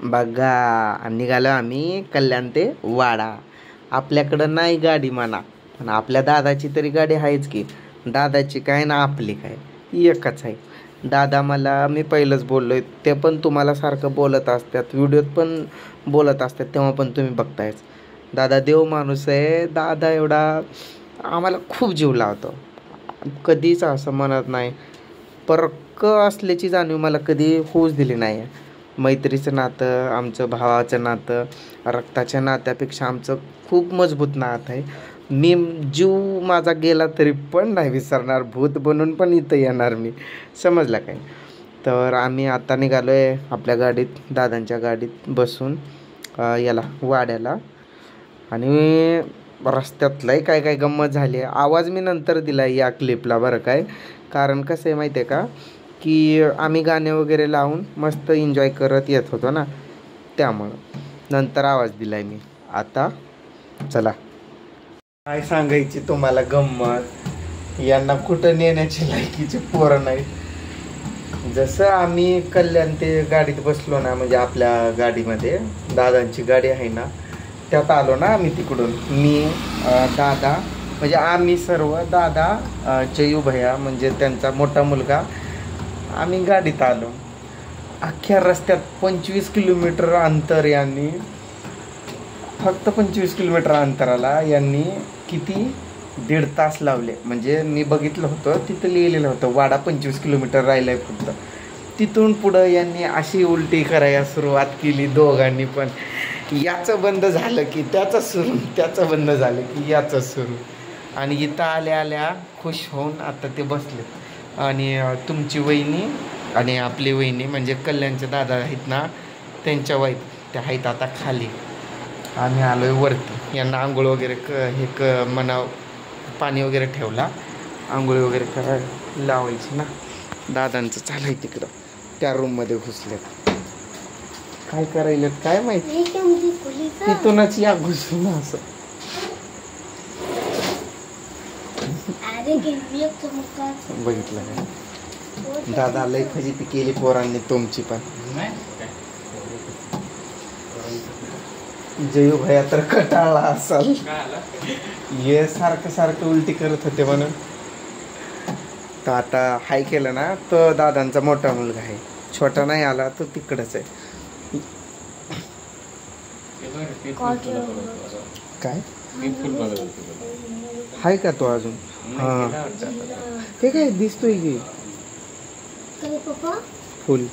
बघा निघालो आम्ही कल्याण ते वाडा. आपल्याकडं नाही गाडी म्हणा, पण आपल्या दादाची तरी गाडी आहेच की. दादाची काय ना आपली काय एकच आहे. दादा मला मी पहिलंच बोललोय, ते पण तुम्हाला सारखं बोलत असतात, व्हिडिओत पण बोलत असतात, तेव्हा पण तुम्ही बघतायच. दादा देव माणूस आहे. दादा एवढा आम्हाला खूप जीव लावतो, कधीच असं म्हणत नाही. परक असल्याची जाणीव मला कधी होऊच दिली नाही. मैत्रीचं नातं, आमचं भावाचं नातं, रक्ताच्या नात्यापेक्षा आमचं खूप मजबूत नातं आहे. मी जीव माझा गेला तरी पण नाही विसरणार, भूत बनून पण इथं येणार मी. समजला काय? तर आम्ही आता निघालो आहे आपल्या गाडीत, दादांच्या गाडीत बसून याला वाड्याला. आणि रस्त्यातलंही काय काय गंमत झाली आहे. आवाज मी नंतर दिला आहे या क्लिपला बरं काय, कारण कसं आहे माहिती आहे का, की आम्ही गाणे वगैरे लावून मस्त एन्जॉय करत येत होतो ना, त्यामुळं नंतर आवाज दिला आहे मी. आता चला, काय सांगायची तुम्हाला गंमत. यांना कुठं नेण्याची लायकीची पोरं नाही. जसं आम्ही कल्याण ते गाडीत बसलो ना, म्हणजे आपल्या गाडीमध्ये दादांची गाडी आहे ना, त्यात आलो ना आम्ही तिकडून. मी दादा म्हणजे आम्ही सर्व, दादा जयू भैया म्हणजे त्यांचा मोठा मुलगा, आम्ही गाडीत आलो. अख्ख्या रस्त्यात 25 किलोमीटर अंतर यांनी, फक्त 25 किलोमीटर अंतराला यांनी किती 1.5 तास लावले. म्हणजे मी बघितलं होतं तिथं लिहिलेलं होतं वाडा 25 किलोमीटर राहिलं आहे फक्त. तिथून पुढं यांनी अशी उलटी करायला सुरुवात केली दोघांनी पण. याचं बंद झालं की त्याचं सुरू, त्याचं बंद झालं की याचं सुरू. आणि इथं आल्या आल्या खुश होऊन आता ते बसले. आणि तुमची वहिनी आणि आपली वहिनी म्हणजे कल्याणचे दादा आहेत ना, त्यांच्या वाईफ त्या आहेत आता खाली. आम्ही आलो आहे वरती. यांना आंघोळ वगैरे म्हणा पाणी वगैरे ठेवला, आंघोळ वगैरे करायला लावायची ना. दादांचं चालू आहे तिकडं, त्या रूममध्ये घुसलेत. काय करायलेत काय माहिती, तिथूनच या घुसून असं. बघितलं काय दादा, लय फजिती केली पोरांनी तुमची पण. जयू भैया तर कटाळला असाल, हे सारखं सारखं उलटी करत होते म्हणून. तर आता हाय केलं ना, तो दादांचा मोठा मुलगा आहे, छोटा नाही आला तो तिकडच आहे. काय हाय का तो अजून? हा ते काय दिसतोय की फुल.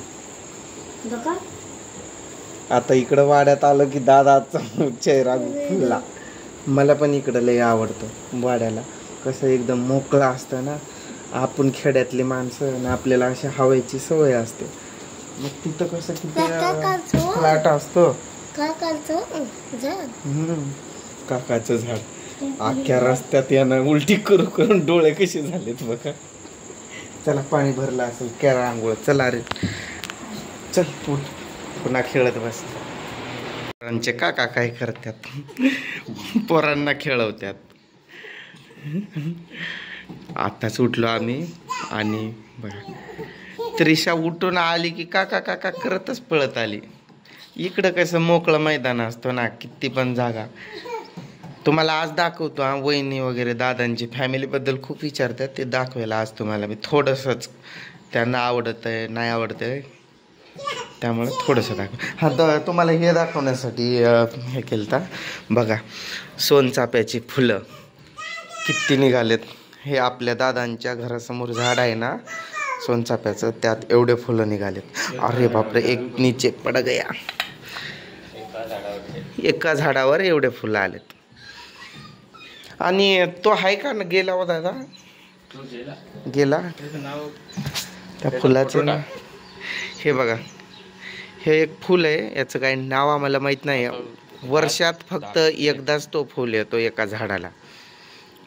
आता इकडं वाड्यात आलं की दादाचा चेहरा फुलला. मला पण इकडं लय आवडतं वाड्याला, कसं एकदम मोकळा असतं ना. आपण खेड्यातली माणसं ना, आपल्याला अशा हवेची सवय असते. मग तिथं कसं किती फ्लॅट असतो. काकाचं झाड. अख्ख्या रस्त्यात यानं उलटी करून डोळे कसे झालेत बघा. चला पाणी भरलं असेल, करा आंघोळ. चला रे चल, पुन्हा खेळत बस. पोरांचे काका काय करतात, पोरांना खेळवतात. आताच उठलो आम्ही. आणि बघा त्रिशा उठून आली की काका काका करतच पळत आली. इकडं कसं मोकळं मैदान असतो ना, किती पण जागा. तुम्हाला आज दाखवतो हा, वहिनी वगैरे दादांची फॅमिलीबद्दल खूप विचारतात, ते दाखवायला आज तुम्हाला मी थोडंसंच. त्यांना आवडत आहे नाही आवडत आहे त्यामुळे थोडंसं दाखव. हा तुम्हाला हे दाखवण्यासाठी हे केलं. बघा सोनचाफ्याची फुलं किती निघालेत. हे आपल्या दादांच्या घरासमोर झाड आहे ना सोनचाफ्याचं, त्यात एवढे फुलं निघालेत. अरे बापरे, एक नीचे पड गया. एका झाडावर एवढे फुलं आलेत. आणि तो आहे का ना, गेला हो दादा, गेला. त्या फुलाचे ना, हे बघा हे एक फुल आहे, याचं काही नाव आम्हाला माहीत नाही. वर्षात फक्त एकदाच तो फुल येतो एका झाडाला.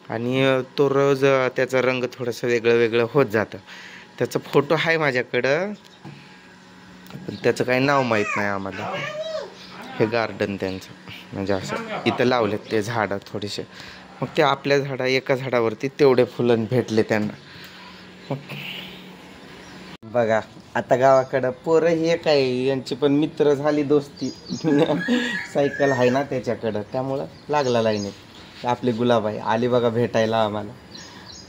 आणि तो रोज त्याचा रंग थोडंसं वेगळं वेगळं होत जातं. त्याचा फोटो आहे माझ्याकडं, पण त्याचं काही नाव माहीत नाही आम्हाला. हे गार्डन त्यांचं म्हणजे असं इथं लावलेत ते झाडं थोडेसे. मग ते आपल्या एका झाडावरती तेवढे फुलं भेटले त्यांना. मग बघा आता गावाकडं पोरं हे काय यांची पण मित्र झाली दोस्ती सायकल आहे ना त्याच्याकडं, त्यामुळं लागला लाईनीत. आपले गुलाबाई आली बघा भेटायला आम्हाला,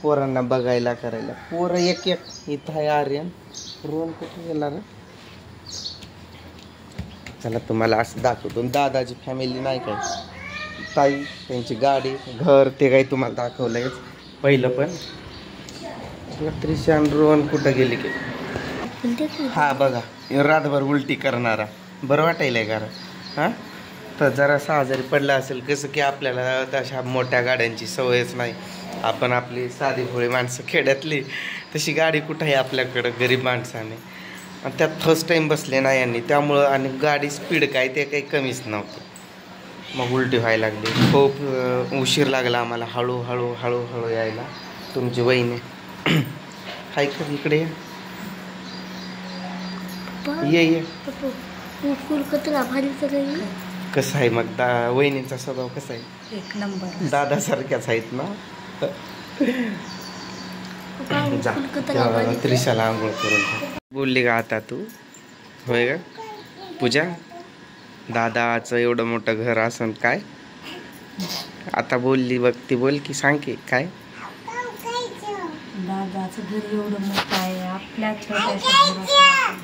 पोरांना बघायला करायला. पोरं एक एक इथं आहे. आर्यन रोहन कुठे गेला रे? चला तुम्हाला असं दाखवतो. दादाची फॅमिली नाही काय, ताई त्यांची गाडी घर ते काही तुम्हाला दाखवलंय पहिलं. पण त्रिशान रोहन कुठं गेली की? हा बघा रातभर उलटी करणारा, बरं वाटायलंय का? हां तर जरासा आजारी पडला असेल. कसं की आपल्याला तशा मोठ्या गाड्यांची सवयच नाही. आपण आपली साधी भोळी माणसं खेड्यातली, तशी गाडी कुठं आहे आपल्याकडं गरीब माणसाने. आणि त्यात फर्स्ट टाईम बसले नाही यांनी, त्यामुळं आणि गाडी स्पीड काय ते काही कमीच नव्हतं. मग उलटी व्हायला लागली. खूप उशीर लागला आम्हाला हळूहळू हळूहळू यायला. तुमची वहिनी हाय का इकडे? ये कसं आहे मग वहिनींचा स्वभाव कसा आहे? एक नंबर. दादासारख्याच आहेत ना. त्रिशाला आंघोळ करून बोलली का आता तू? होय का पूजा? दादाचं एवढं मोठं घर असन काय? आता बोलली बघ ती, बोल की सांग की काय? दादाचं घर एवढं मोठं आहे, आपल्या छोट्याशा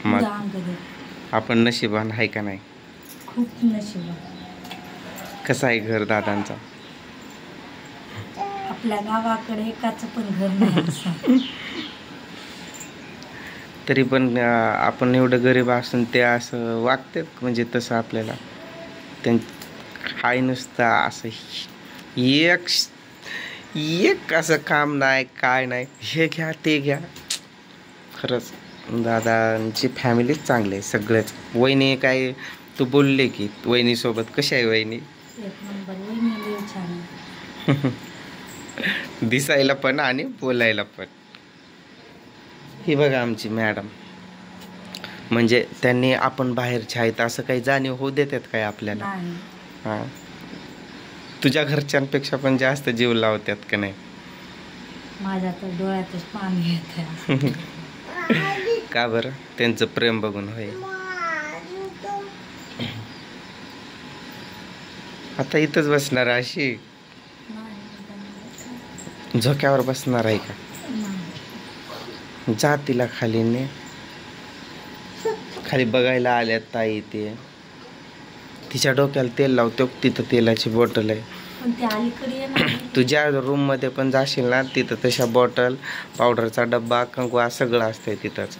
मग आपण नशिबान आहे का नाही? खूप नशिबान. कसं आहे घर दादांचा? आपल्या गावाकडे एकाच पण घर नाही. तरी पण आपण एवढं गरीब असून ते असं वागतात म्हणजे तसं आपल्याला हाय नुसतं असं एक असं काम नाही काय नाही, हे घ्या ते घ्या. खरंच दादांची फॅमिलीच चांगली आहे सगळेच. वहिनी काय तू बोलले की वहिनीसोबत कशी आहे वहिनी? एक नंबर. वहिनी छान दिसायला पण आणि बोलायला पण. ही बघा आमची मॅडम, म्हणजे त्यांनी आपण बाहेरचे आहेत असं काही जाणीव होऊ देतात काय आपल्याला? हां तुझ्या घरच्यांपेक्षा पण जास्त जीव लावतात का नाही? माझ्या तर डोळ्यातच पाणी येत. का बरं? त्यांचं प्रेम बघून होय. आता इथंच बसणार अशी झोक्यावर बसणार आहे का? जा तिला खाली ने, खाली बघायला आल्यात ताई. ते तिच्या डोक्याला तेल लावतो, तिथं तेलाची बॉटल आहे. तुझ्या रूम मध्ये पण जाशील ना तिथं तशा बॉटल, पावडरचा डब्बा, कंगवा सगळं असतंय तिथंच.